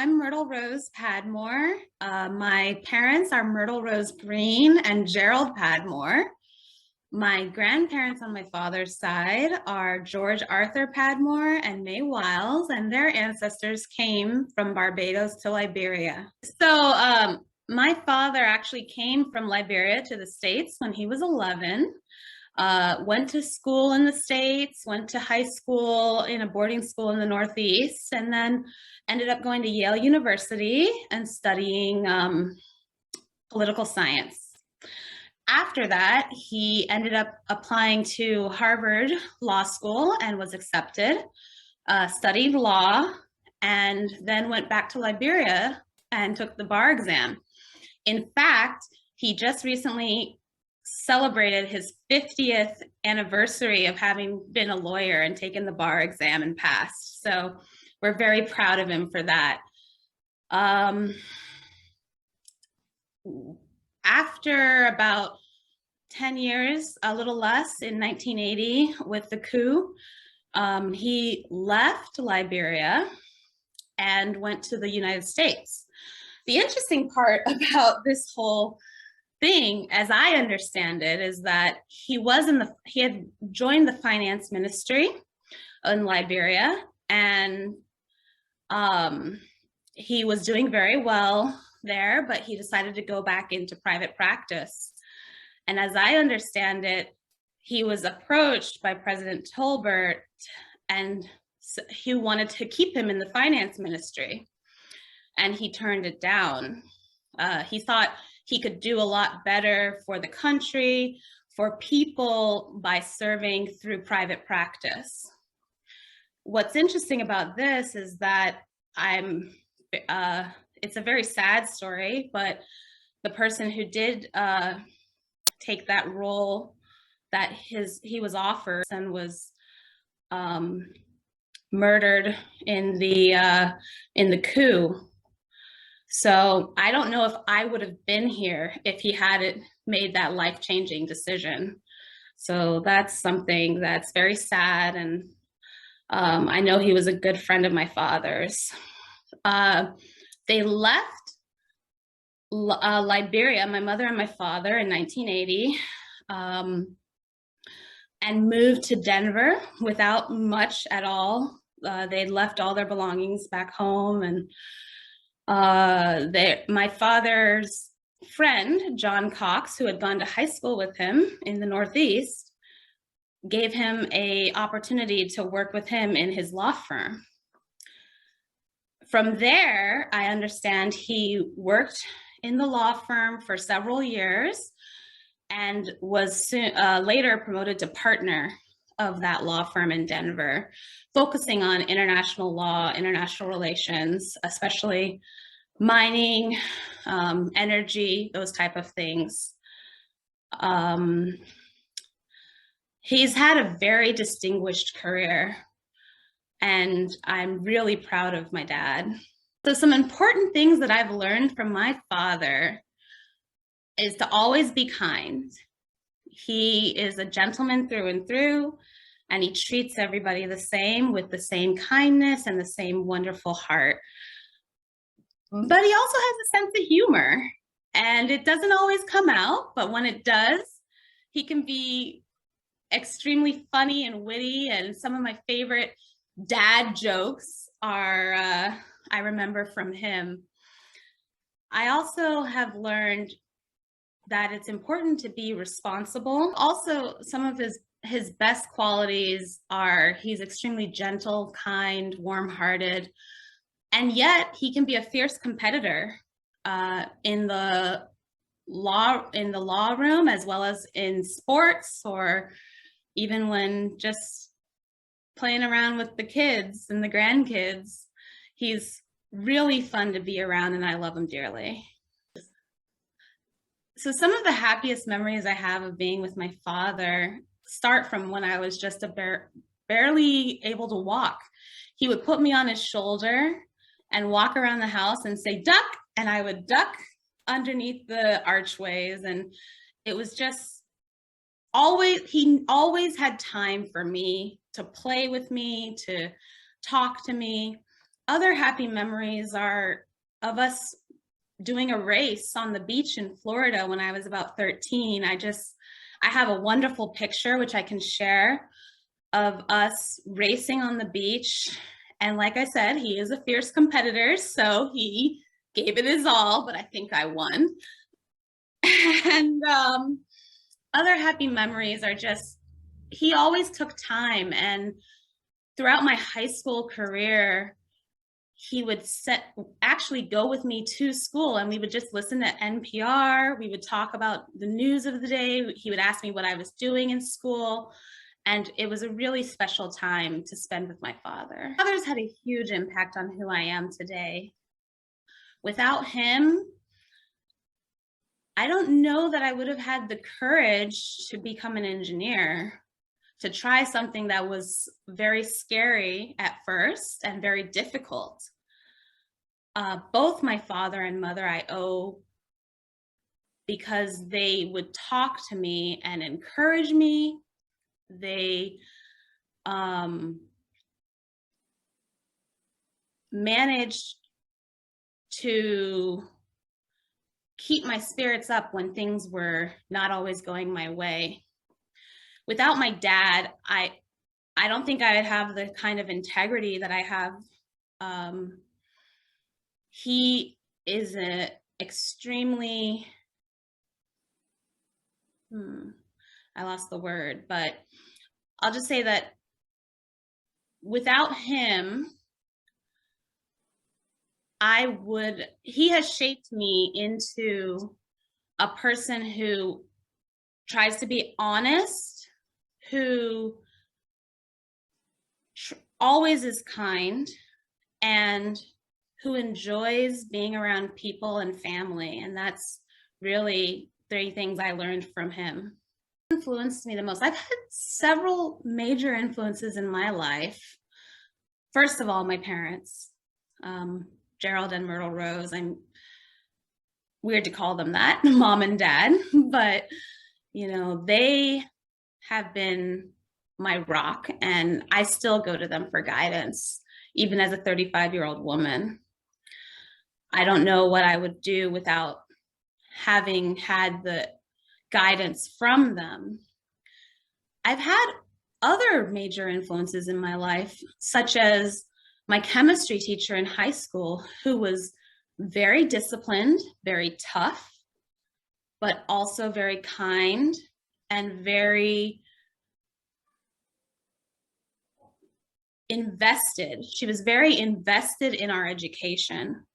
I'm Myrtle Rose Padmore. My parents are Myrtle Rose Green and Gerald Padmore. My grandparents on my father's side are George Arthur Padmore and May Wiles, and their ancestors came from Barbados to Liberia. My father actually came from Liberia to the States when he was 11. Went to school in the States, went to high school in a boarding school in the Northeast, and then ended up going to Yale University and studying political science. After that, he ended up applying to Harvard Law School and was accepted, studied law, and then went back to Liberia and took the bar exam. In fact, he just recently celebrated his 50th anniversary of having been a lawyer and taken the bar exam and passed. So we're very proud of him for that. After about 10 years, a little less, in 1980 with the coup, he left Liberia and went to the United States. The interesting part about this whole thing, as I understand it, is that he had joined the finance ministry in Liberia, and he was doing very well there, but he decided to go back into private practice. And as I understand it, he was approached by President Tolbert, and he wanted to keep him in the finance ministry, and he turned it down. He thought he could do a lot better for the country, for people, by serving through private practice. What's interesting about this is that it's a very sad story, but the person who did take that role that he was offered and was murdered in the coup. So I don't know if I would have been here if he hadn't made that life-changing decision. So that's something that's very sad, and I know he was a good friend of my father's. They left Liberia, my mother and my father, in 1980, and moved to Denver without much at all. They'd left all their belongings back home, and my father's friend, John Cox, who had gone to high school with him in the Northeast, gave him an opportunity to work with him in his law firm. From there, I understand he worked in the law firm for several years and was later promoted to partner of that law firm in Denver, focusing on international law, international relations, especially mining, energy, those type of things. He's had a very distinguished career, and I'm really proud of my dad. So some important things that I've learned from my father is to always be kind. He is a gentleman through and through, and he treats everybody the same, with the same kindness and the same wonderful heart. But he also has a sense of humor, and it doesn't always come out, but when it does, he can be extremely funny and witty. And some of my favorite dad jokes are, I remember from him. I also have learned that it's important to be responsible. Also, some of his best qualities are he's extremely gentle, kind, warm-hearted, and yet he can be a fierce competitor in the law room, as well as in sports, or even when just playing around with the kids and the grandkids. He's really fun to be around, and I love him dearly. So some of the happiest memories I have of being with my father start from when I was just barely able to walk. He would put me on his shoulder and walk around the house and say, "Duck," and I would duck underneath the archways. And it was just he always had time for me, to play with me, to talk to me. other happy memories are of us doing a race on the beach in Florida when I was about 13. I have a wonderful picture, which I can share, of us racing on the beach. And like I said, he is a fierce competitor, so he gave it his all, but I think I won. And other happy memories are just, he always took time. And throughout my high school career, he would actually go with me to school, and we would just listen to NPR. We would talk about the news of the day. He would ask me what I was doing in school. And it was a really special time to spend with my father. Father's had a huge impact on who I am today. Without him, I don't know that I would have had the courage to become an engineer, to try something that was very scary at first and very difficult. Both my father and mother I owe, because they would talk to me and encourage me. They managed to keep my spirits up when things were not always going my way. Without my dad, I don't think I would have the kind of integrity that I have. He is an extremely, I lost the word, but I'll just say that without him, he has shaped me into a person who tries to be honest, who always is kind, and who enjoys being around people and family. And that's really 3 things I learned from him. Influenced me the most. I've had several major influences in my life. First of all, my parents, Gerald and Myrtle Rose. I'm weird to call them that, mom and dad, but they have been my rock, and I still go to them for guidance, even as a 35-year-old woman. I don't know what I would do without having had the guidance from them. I've had other major influences in my life, such as my chemistry teacher in high school, who was very disciplined, very tough, but also very kind and very invested. She was very invested in our education.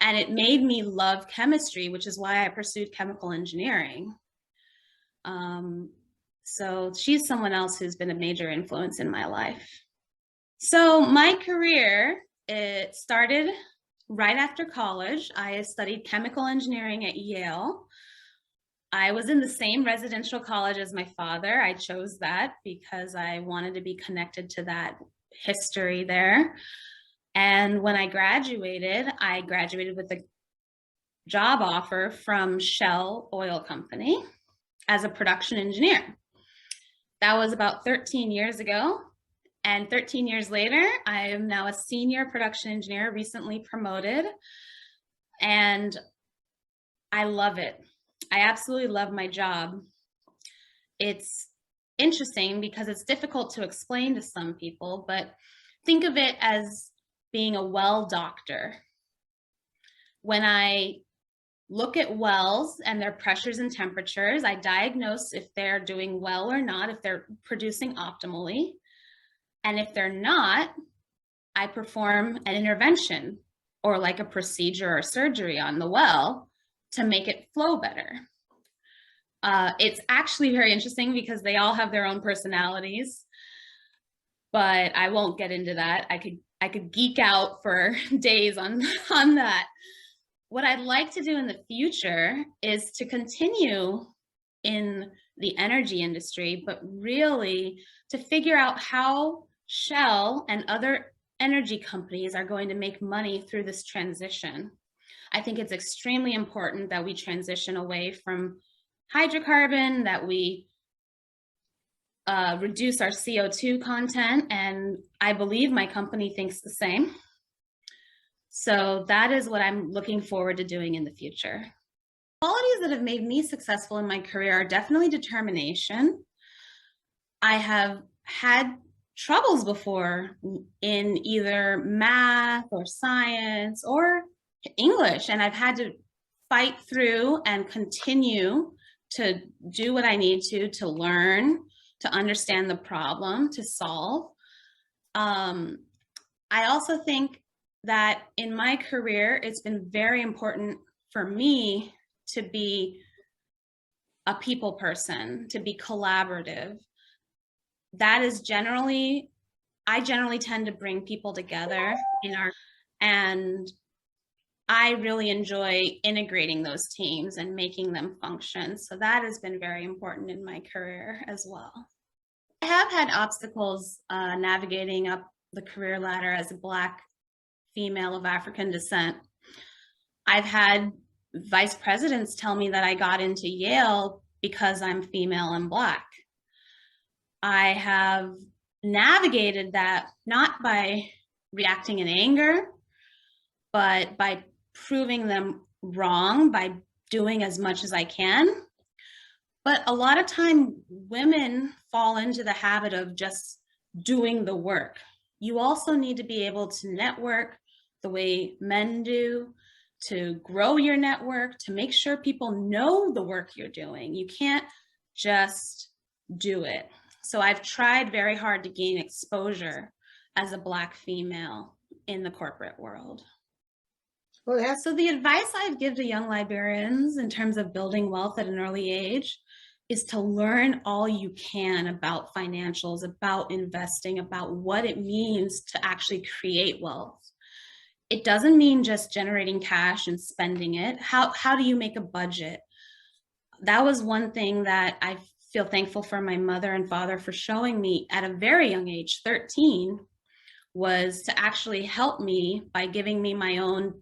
And it made me love chemistry, which is why I pursued chemical engineering. So she's someone else who's been a major influence in my life. So my career, it started right after college. I studied chemical engineering at Yale. I was in the same residential college as my father. I chose that because I wanted to be connected to that history there. And when I graduated with a job offer from Shell Oil Company as a production engineer. That was about 13 years ago. And 13 years later, I am now a senior production engineer, recently promoted. And I love it. I absolutely love my job. It's interesting because it's difficult to explain to some people, but think of it as being a well doctor. When I look at wells and their pressures and temperatures, I diagnose if they're doing well or not, if they're producing optimally. And if they're not, I perform an intervention or like a procedure or surgery on the well to make it flow better. It's actually very interesting because they all have their own personalities, but I won't get into that. I could geek out for days on that. What I'd like to do in the future is to continue in the energy industry, but really to figure out how Shell and other energy companies are going to make money through this transition. I think it's extremely important that we transition away from hydrocarbon, that we reduce our CO2 content, and I believe my company thinks the same. So that is what I'm looking forward to doing in the future. Qualities that have made me successful in my career are definitely determination. I have had troubles before in either math or science or English, and I've had to fight through and continue to do what I need to learn, to understand the problem, to solve. I also think that in my career, it's been very important for me to be a people person, to be collaborative. That is generally, I generally tend to bring people together in our, and I really enjoy integrating those teams and making them function. So that has been very important in my career as well. I have had obstacles navigating up the career ladder as a Black female of African descent. I've had vice presidents tell me that I got into Yale because I'm female and Black. I have navigated that not by reacting in anger, but by proving them wrong, by doing as much as I can. But a lot of time, women fall into the habit of just doing the work. You also need to be able to network the way men do, to grow your network, to make sure people know the work you're doing. You can't just do it. So I've tried very hard to gain exposure as a Black female in the corporate world. Well, so the advice I'd give to young Liberians in terms of building wealth at an early age is to learn all you can about financials, about investing, about what it means to actually create wealth. It doesn't mean just generating cash and spending it. How do you make a budget? That was one thing that I feel thankful for my mother and father for showing me at a very young age, 13, was to actually help me by giving me my own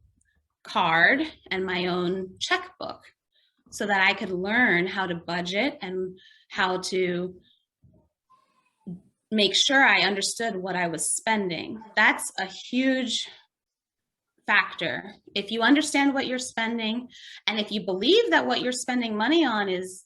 card and my own checkbook so that I could learn how to budget and how to make sure I understood what I was spending. That's a huge factor. If you understand what you're spending, and if you believe that what you're spending money on is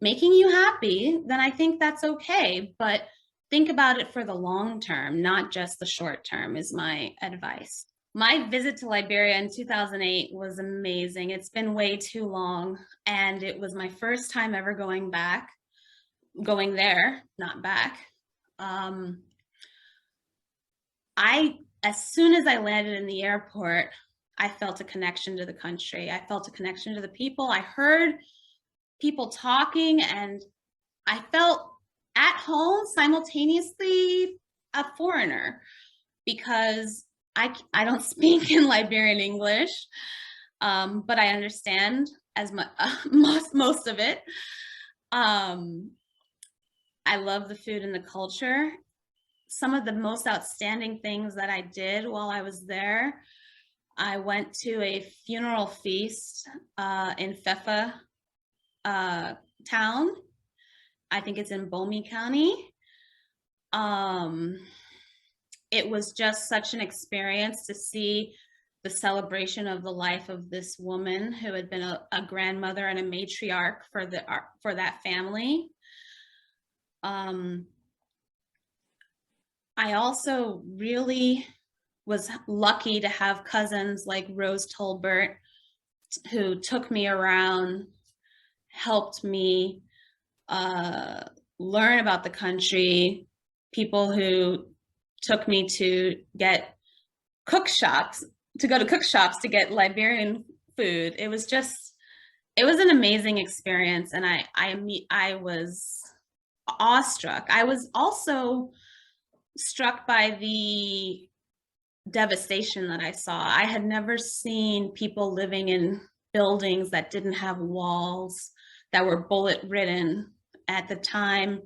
making you happy, then I think that's okay. But think about it for the long term, not just the short term, is my advice. My visit to Liberia in 2008 was amazing. It's been way too long, and it was my first time ever going there, not back. As soon as I landed in the airport, I felt a connection to the country. I felt a connection to the people. I heard people talking, and I felt at home, simultaneously a foreigner, because I don't speak in Liberian English, but I understand as much, most of it. I love the food and the culture. Some of the most outstanding things that I did while I was there, I went to a funeral feast in Fefa town. I think it's in Bomi County. It was just such an experience to see the celebration of the life of this woman who had been a grandmother and a matriarch for that family. I also really was lucky to have cousins like Rose Tolbert, who took me around, helped me learn about the country, people who took me to get go to cook shops to get Liberian food. It was an amazing experience, and I was awestruck. I was also struck by the devastation that I saw. I had never seen people living in buildings that didn't have walls, that were bullet ridden at the time.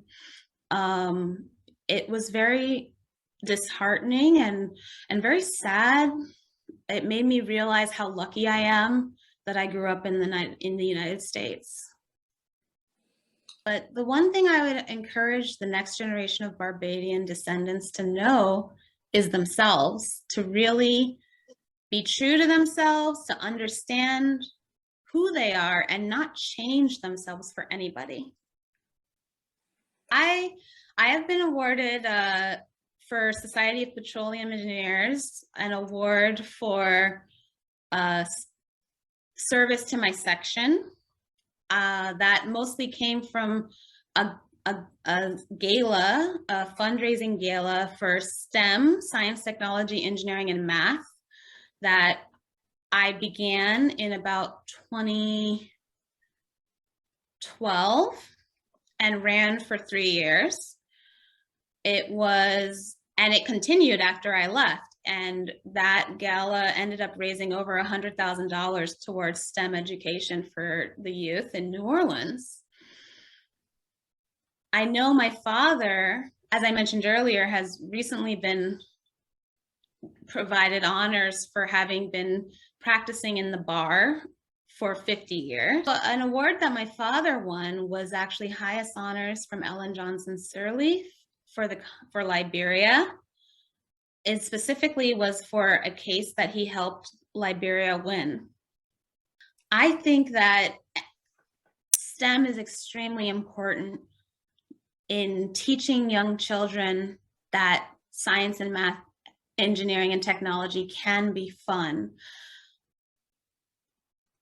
It was very disheartening and very sad. It made me realize how lucky I am that I grew up in the United States. But the one thing I would encourage the next generation of Barbadian descendants to know is themselves, to really be true to themselves, to understand who they are and not change themselves for anybody. I have been awarded for Society of Petroleum Engineers an award for service to my section. That mostly came from a gala, a fundraising gala for STEM, science, technology, engineering, and math, that I began in about 2012 and ran for 3 years. It continued after I left. And that gala ended up raising over $100,000 towards STEM education for the youth in New Orleans. I know my father, as I mentioned earlier, has recently been provided honors for having been practicing in the bar for 50 years. But an award that my father won was actually highest honors from Ellen Johnson Sirleaf for Liberia. It specifically was for a case that he helped Liberia win. I think that STEM is extremely important in teaching young children that science and math, engineering and technology can be fun.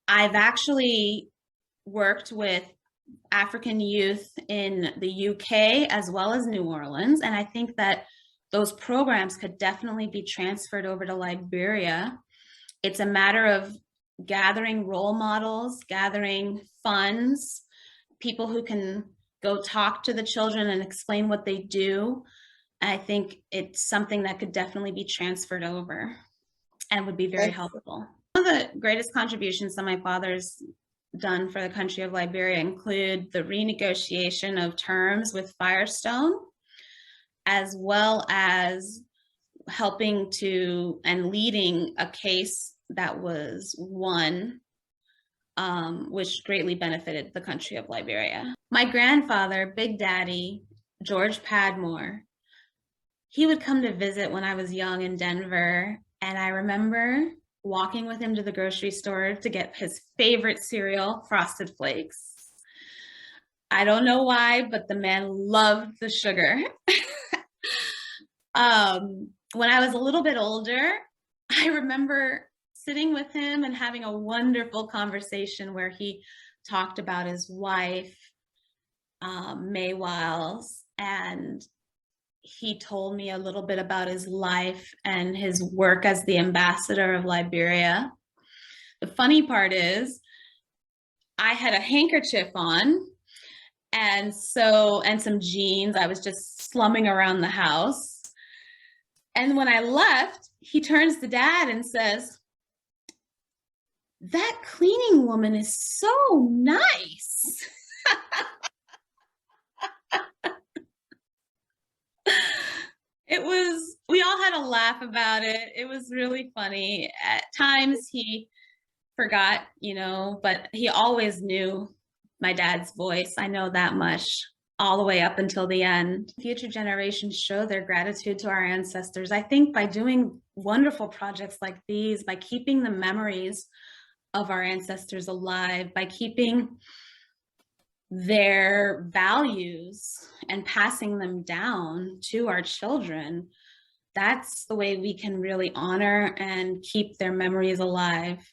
I've actually worked with African youth in the UK as well as New Orleans, and I think that those programs could definitely be transferred over to Liberia. It's a matter of gathering role models, gathering funds, people who can go talk to the children and explain what they do. I think it's something that could definitely be transferred over and would be very helpful. One of the greatest contributions that my father's done for the country of Liberia include the renegotiation of terms with Firestone, as well as helping to and leading a case that was won, which greatly benefited the country of Liberia. My grandfather, Big Daddy, George Padmore, he would come to visit when I was young in Denver, and I remember walking with him to the grocery store to get his favorite cereal, Frosted Flakes. I don't know why, but the man loved the sugar. When I was a little bit older, I remember sitting with him and having a wonderful conversation where he talked about his wife, May Wiles, and he told me a little bit about his life and his work as the ambassador of Liberia. The funny part is I had a handkerchief on and some jeans. I was just slumming around the house. And when I left, he turns to Dad and says, "That cleaning woman is so nice." We all had a laugh about it. It was really funny. At times he forgot, but he always knew my dad's voice. I know that much, all the way up until the end. Future generations show their gratitude to our ancestors. I think by doing wonderful projects like these, by keeping the memories of our ancestors alive, by keeping their values and passing them down to our children, that's the way we can really honor and keep their memories alive.